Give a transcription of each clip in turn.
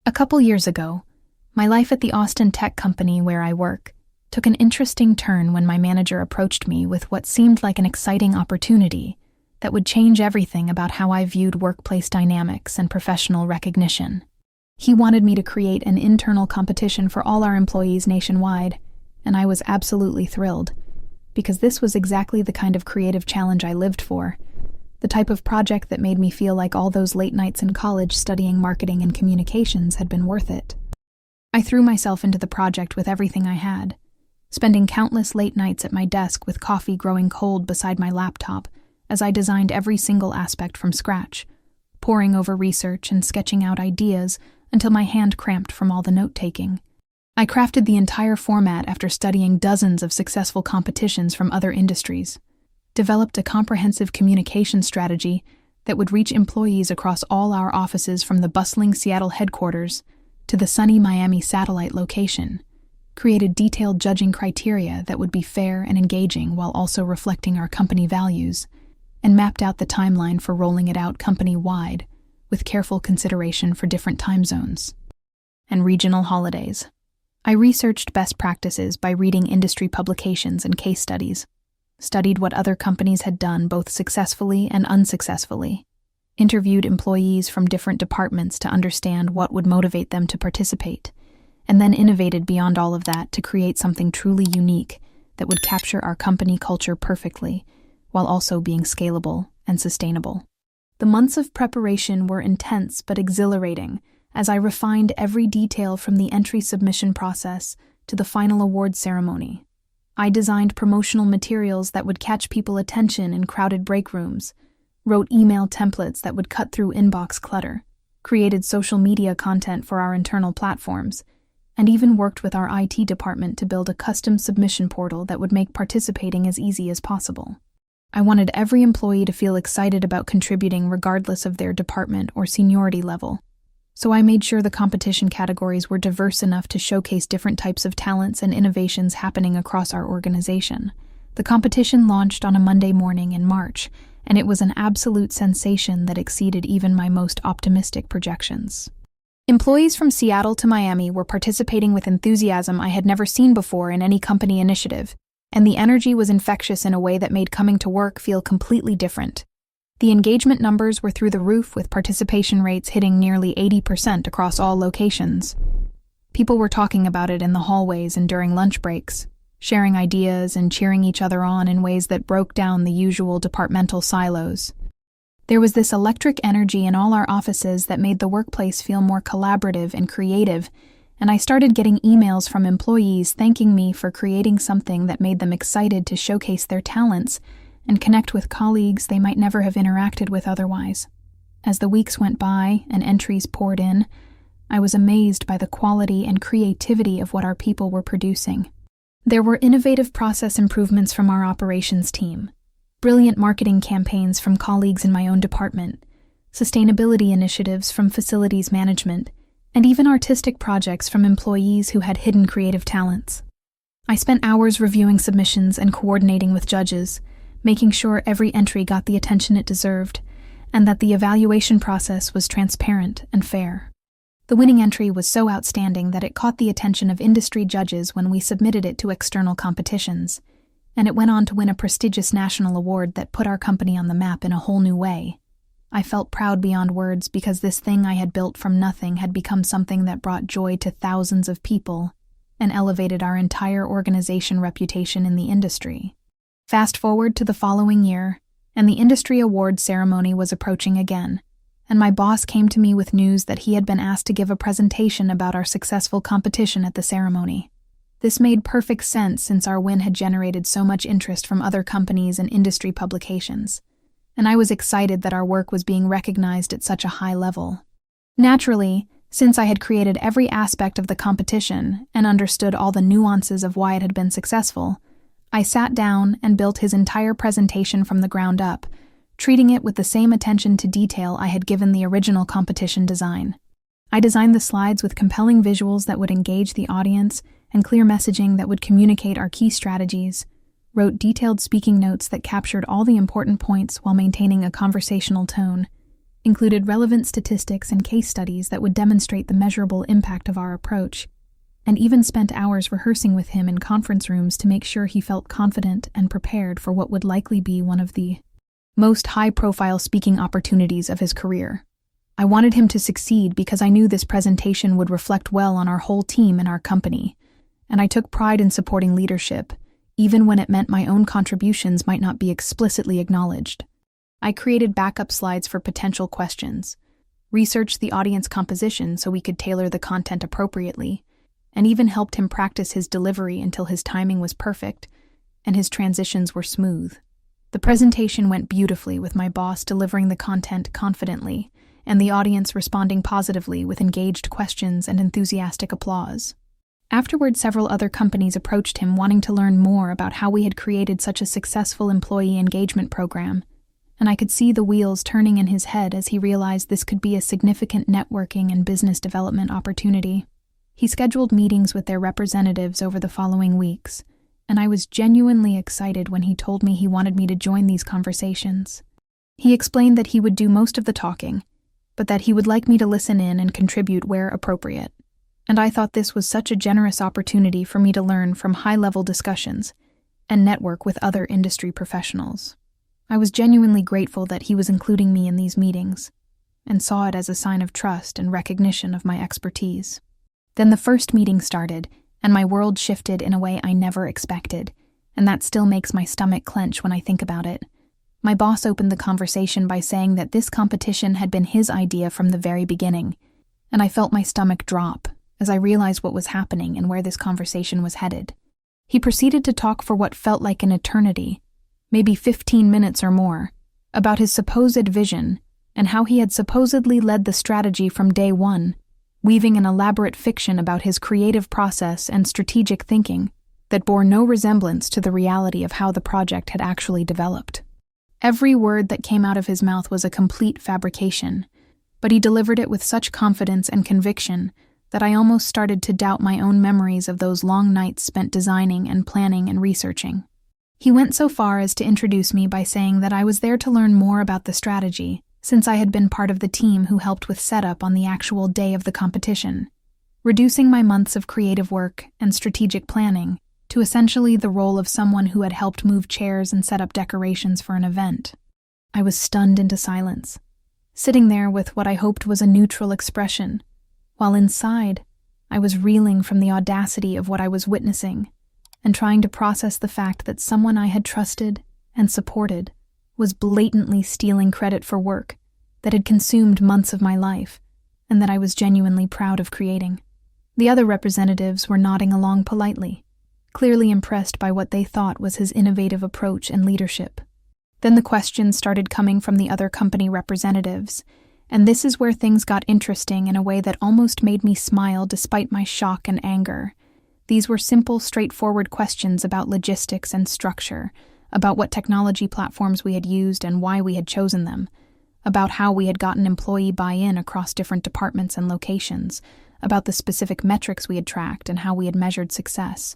A couple years ago, my life at the Austin tech company where I work took an interesting turn when my manager approached me with what seemed like an exciting opportunity that would change everything about how I viewed workplace dynamics and professional recognition. He wanted me to create an internal competition for all our employees nationwide, and I was absolutely thrilled, because this was exactly the kind of creative challenge I lived for, the type of project that made me feel like all those late nights in college studying marketing and communications had been worth it. I threw myself into the project with everything I had, spending countless late nights at my desk with coffee growing cold beside my laptop as I designed every single aspect from scratch, poring over research and sketching out ideas until my hand cramped from all the note-taking. I crafted the entire format after studying dozens of successful competitions from other industries, developed a comprehensive communication strategy that would reach employees across all our offices from the bustling Seattle headquarters to the sunny Miami satellite location, created detailed judging criteria that would be fair and engaging while also reflecting our company values, and mapped out the timeline for rolling it out company-wide with careful consideration for different time zones and regional holidays. I researched best practices by reading industry publications and case studies, studied what other companies had done both successfully and unsuccessfully, interviewed employees from different departments to understand what would motivate them to participate, and then innovated beyond all of that to create something truly unique that would capture our company culture perfectly, while also being scalable and sustainable. The months of preparation were intense but exhilarating as I refined every detail from the entry submission process to the final award ceremony. I designed promotional materials that would catch people's attention in crowded break rooms, wrote email templates that would cut through inbox clutter, created social media content for our internal platforms, and even worked with our IT department to build a custom submission portal that would make participating as easy as possible. I wanted every employee to feel excited about contributing regardless of their department or seniority level, so I made sure the competition categories were diverse enough to showcase different types of talents and innovations happening across our organization. The competition launched on a Monday morning in March, and it was an absolute sensation that exceeded even my most optimistic projections. Employees from Seattle to Miami were participating with enthusiasm I had never seen before in any company initiative, and the energy was infectious in a way that made coming to work feel completely different. The engagement numbers were through the roof, with participation rates hitting nearly 80% across all locations. People were talking about it in the hallways and during lunch breaks, sharing ideas and cheering each other on in ways that broke down the usual departmental silos. There was this electric energy in all our offices that made the workplace feel more collaborative and creative, and I started getting emails from employees thanking me for creating something that made them excited to showcase their talents and connect with colleagues they might never have interacted with otherwise. As the weeks went by and entries poured in, I was amazed by the quality and creativity of what our people were producing. There were innovative process improvements from our operations team, brilliant marketing campaigns from colleagues in my own department, sustainability initiatives from facilities management, and even artistic projects from employees who had hidden creative talents. I spent hours reviewing submissions and coordinating with judges, making sure every entry got the attention it deserved, and that the evaluation process was transparent and fair. The winning entry was so outstanding that it caught the attention of industry judges when we submitted it to external competitions, and it went on to win a prestigious national award that put our company on the map in a whole new way. I felt proud beyond words because this thing I had built from nothing had become something that brought joy to thousands of people and elevated our entire organization reputation in the industry. Fast forward to the following year, and the industry award ceremony was approaching again, and my boss came to me with news that he had been asked to give a presentation about our successful competition at the ceremony. This made perfect sense since our win had generated so much interest from other companies and industry publications, and I was excited that our work was being recognized at such a high level. Naturally, since I had created every aspect of the competition and understood all the nuances of why it had been successful, I sat down and built his entire presentation from the ground up, treating it with the same attention to detail I had given the original competition design. I designed the slides with compelling visuals that would engage the audience and clear messaging that would communicate our key strategies, wrote detailed speaking notes that captured all the important points while maintaining a conversational tone, included relevant statistics and case studies that would demonstrate the measurable impact of our approach, and even spent hours rehearsing with him in conference rooms to make sure he felt confident and prepared for what would likely be one of the most high-profile speaking opportunities of his career. I wanted him to succeed because I knew this presentation would reflect well on our whole team and our company, and I took pride in supporting leadership, even when it meant my own contributions might not be explicitly acknowledged. I created backup slides for potential questions, researched the audience composition so we could tailor the content appropriately, and even helped him practice his delivery until his timing was perfect and his transitions were smooth. The presentation went beautifully, with my boss delivering the content confidently and the audience responding positively with engaged questions and enthusiastic applause. Afterward, several other companies approached him wanting to learn more about how we had created such a successful employee engagement program, and I could see the wheels turning in his head as he realized this could be a significant networking and business development opportunity. He scheduled meetings with their representatives over the following weeks, and I was genuinely excited when he told me he wanted me to join these conversations. He explained that he would do most of the talking, but that he would like me to listen in and contribute where appropriate. And I thought this was such a generous opportunity for me to learn from high-level discussions and network with other industry professionals. I was genuinely grateful that he was including me in these meetings, and saw it as a sign of trust and recognition of my expertise. Then the first meeting started, and my world shifted in a way I never expected, and that still makes my stomach clench when I think about it. My boss opened the conversation by saying that this competition had been his idea from the very beginning, and I felt my stomach drop as I realized what was happening and where this conversation was headed. He proceeded to talk for what felt like an eternity, maybe 15 minutes or more, about his supposed vision and how he had supposedly led the strategy from day one, weaving an elaborate fiction about his creative process and strategic thinking that bore no resemblance to the reality of how the project had actually developed. Every word that came out of his mouth was a complete fabrication, but he delivered it with such confidence and conviction that I almost started to doubt my own memories of those long nights spent designing and planning and researching. He went so far as to introduce me by saying that I was there to learn more about the strategy, since I had been part of the team who helped with setup on the actual day of the competition, reducing my months of creative work and strategic planning to essentially the role of someone who had helped move chairs and set up decorations for an event. I was stunned into silence, sitting there with what I hoped was a neutral expression, while inside, I was reeling from the audacity of what I was witnessing and trying to process the fact that someone I had trusted and supported was blatantly stealing credit for work that had consumed months of my life and that I was genuinely proud of creating. The other representatives were nodding along politely, clearly impressed by what they thought was his innovative approach and leadership. Then the questions started coming from the other company representatives, and this is where things got interesting in a way that almost made me smile despite my shock and anger. These were simple, straightforward questions about logistics and structure, about what technology platforms we had used and why we had chosen them, about how we had gotten employee buy-in across different departments and locations, about the specific metrics we had tracked and how we had measured success.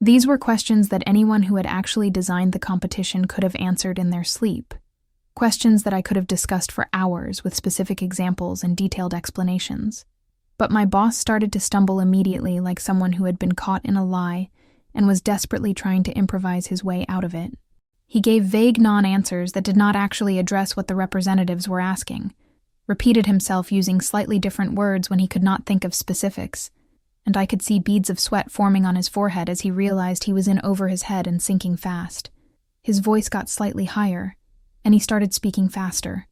These were questions that anyone who had actually designed the competition could have answered in their sleep. Questions that I could have discussed for hours with specific examples and detailed explanations. But my boss started to stumble immediately like someone who had been caught in a lie and was desperately trying to improvise his way out of it. He gave vague non-answers that did not actually address what the representatives were asking, repeated himself using slightly different words when he could not think of specifics, and I could see beads of sweat forming on his forehead as he realized he was in over his head and sinking fast. His voice got slightly higher, and he started speaking faster.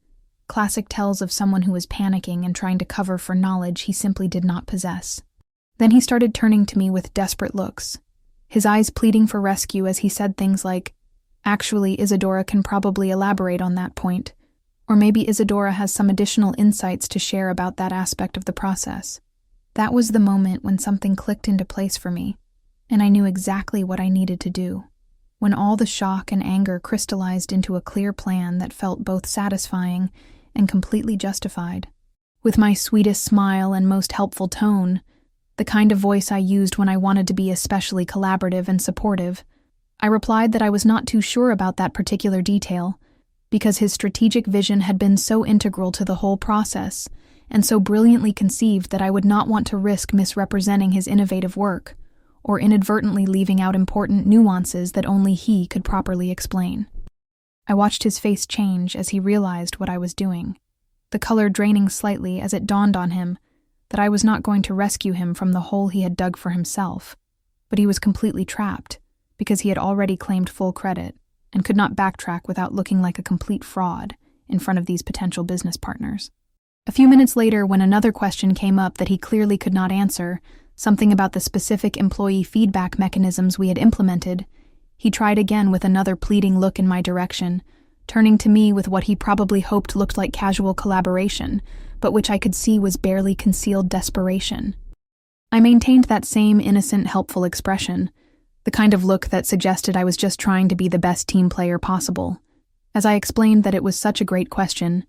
Classic tells of someone who was panicking and trying to cover for knowledge he simply did not possess. Then he started turning to me with desperate looks, his eyes pleading for rescue as he said things like, "Actually, Isadora can probably elaborate on that point, or maybe Isadora has some additional insights to share about that aspect of the process." That was the moment when something clicked into place for me, and I knew exactly what I needed to do. When all the shock and anger crystallized into a clear plan that felt both satisfying and completely justified. With my sweetest smile and most helpful tone, the kind of voice I used when I wanted to be especially collaborative and supportive, I replied that I was not too sure about that particular detail, because his strategic vision had been so integral to the whole process and so brilliantly conceived that I would not want to risk misrepresenting his innovative work or inadvertently leaving out important nuances that only he could properly explain. I watched his face change as he realized what I was doing, the color draining slightly as it dawned on him that I was not going to rescue him from the hole he had dug for himself, but he was completely trapped because he had already claimed full credit and could not backtrack without looking like a complete fraud in front of these potential business partners. A few minutes later, when another question came up that he clearly could not answer, something about the specific employee feedback mechanisms we had implemented, he tried again with another pleading look in my direction, turning to me with what he probably hoped looked like casual collaboration, but which I could see was barely concealed desperation. I maintained that same innocent, helpful expression, the kind of look that suggested I was just trying to be the best team player possible, as I explained that it was such a great question,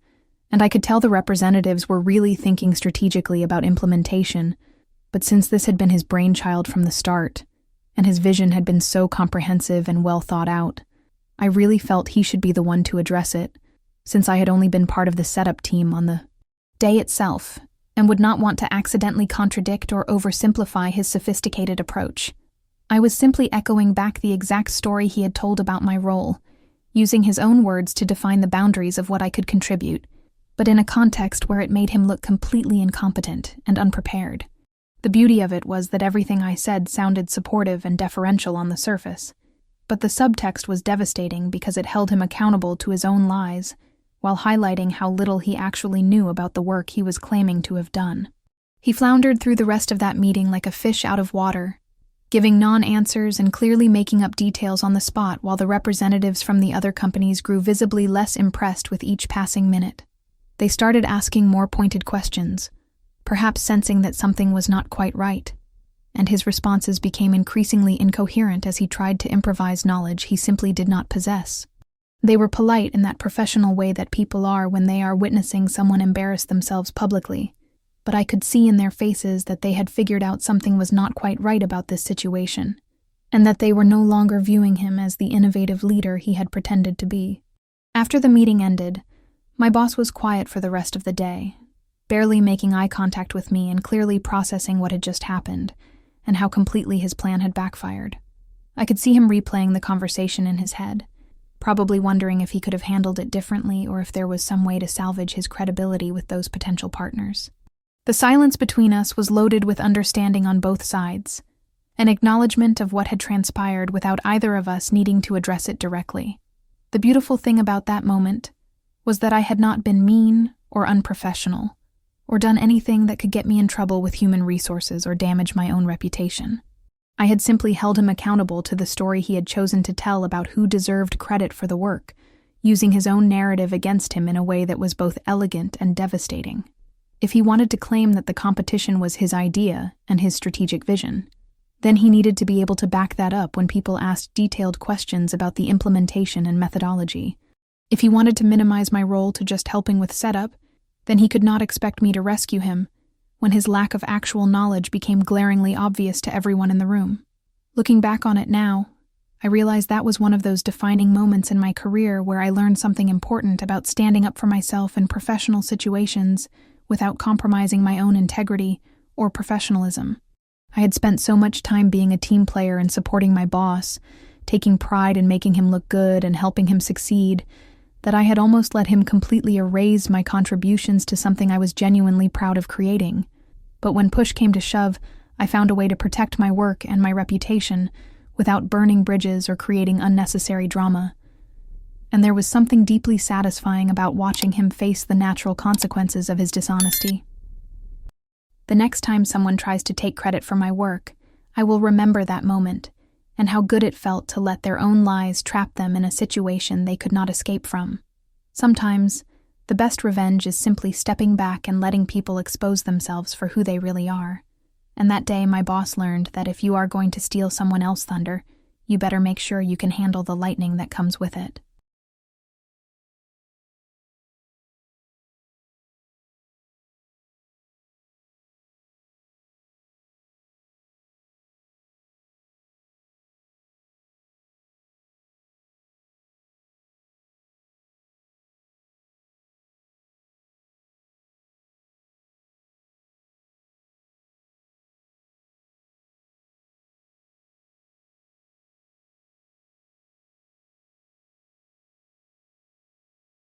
and I could tell the representatives were really thinking strategically about implementation, but since this had been his brainchild from the start, and his vision had been so comprehensive and well thought out, I really felt he should be the one to address it, since I had only been part of the setup team on the day itself, and would not want to accidentally contradict or oversimplify his sophisticated approach. I was simply echoing back the exact story he had told about my role, using his own words to define the boundaries of what I could contribute, but in a context where it made him look completely incompetent and unprepared. The beauty of it was that everything I said sounded supportive and deferential on the surface, but the subtext was devastating because it held him accountable to his own lies, while highlighting how little he actually knew about the work he was claiming to have done. He floundered through the rest of that meeting like a fish out of water, giving non-answers and clearly making up details on the spot while the representatives from the other companies grew visibly less impressed with each passing minute. They started asking more pointed questions, perhaps sensing that something was not quite right, and his responses became increasingly incoherent as he tried to improvise knowledge he simply did not possess. They were polite in that professional way that people are when they are witnessing someone embarrass themselves publicly, but I could see in their faces that they had figured out something was not quite right about this situation, and that they were no longer viewing him as the innovative leader he had pretended to be. After the meeting ended, my boss was quiet for the rest of the day, barely making eye contact with me and clearly processing what had just happened, and how completely his plan had backfired. I could see him replaying the conversation in his head, probably wondering if he could have handled it differently or if there was some way to salvage his credibility with those potential partners. The silence between us was loaded with understanding on both sides, an acknowledgement of what had transpired without either of us needing to address it directly. The beautiful thing about that moment was that I had not been mean or unprofessional, or done anything that could get me in trouble with human resources or damage my own reputation. I had simply held him accountable to the story he had chosen to tell about who deserved credit for the work, using his own narrative against him in a way that was both elegant and devastating. If he wanted to claim that the competition was his idea and his strategic vision, then he needed to be able to back that up when people asked detailed questions about the implementation and methodology. If he wanted to minimize my role to just helping with setup, then he could not expect me to rescue him when his lack of actual knowledge became glaringly obvious to everyone in the room. Looking back on it now, I realized that was one of those defining moments in my career where I learned something important about standing up for myself in professional situations without compromising my own integrity or professionalism. I had spent so much time being a team player and supporting my boss, taking pride in making him look good and helping him succeed, that I had almost let him completely erase my contributions to something I was genuinely proud of creating. But when push came to shove, I found a way to protect my work and my reputation without burning bridges or creating unnecessary drama. And there was something deeply satisfying about watching him face the natural consequences of his dishonesty. The next time someone tries to take credit for my work, I will remember that moment and how good it felt to let their own lies trap them in a situation they could not escape from. Sometimes, the best revenge is simply stepping back and letting people expose themselves for who they really are. And that day my boss learned that if you are going to steal someone else's thunder, you better make sure you can handle the lightning that comes with it.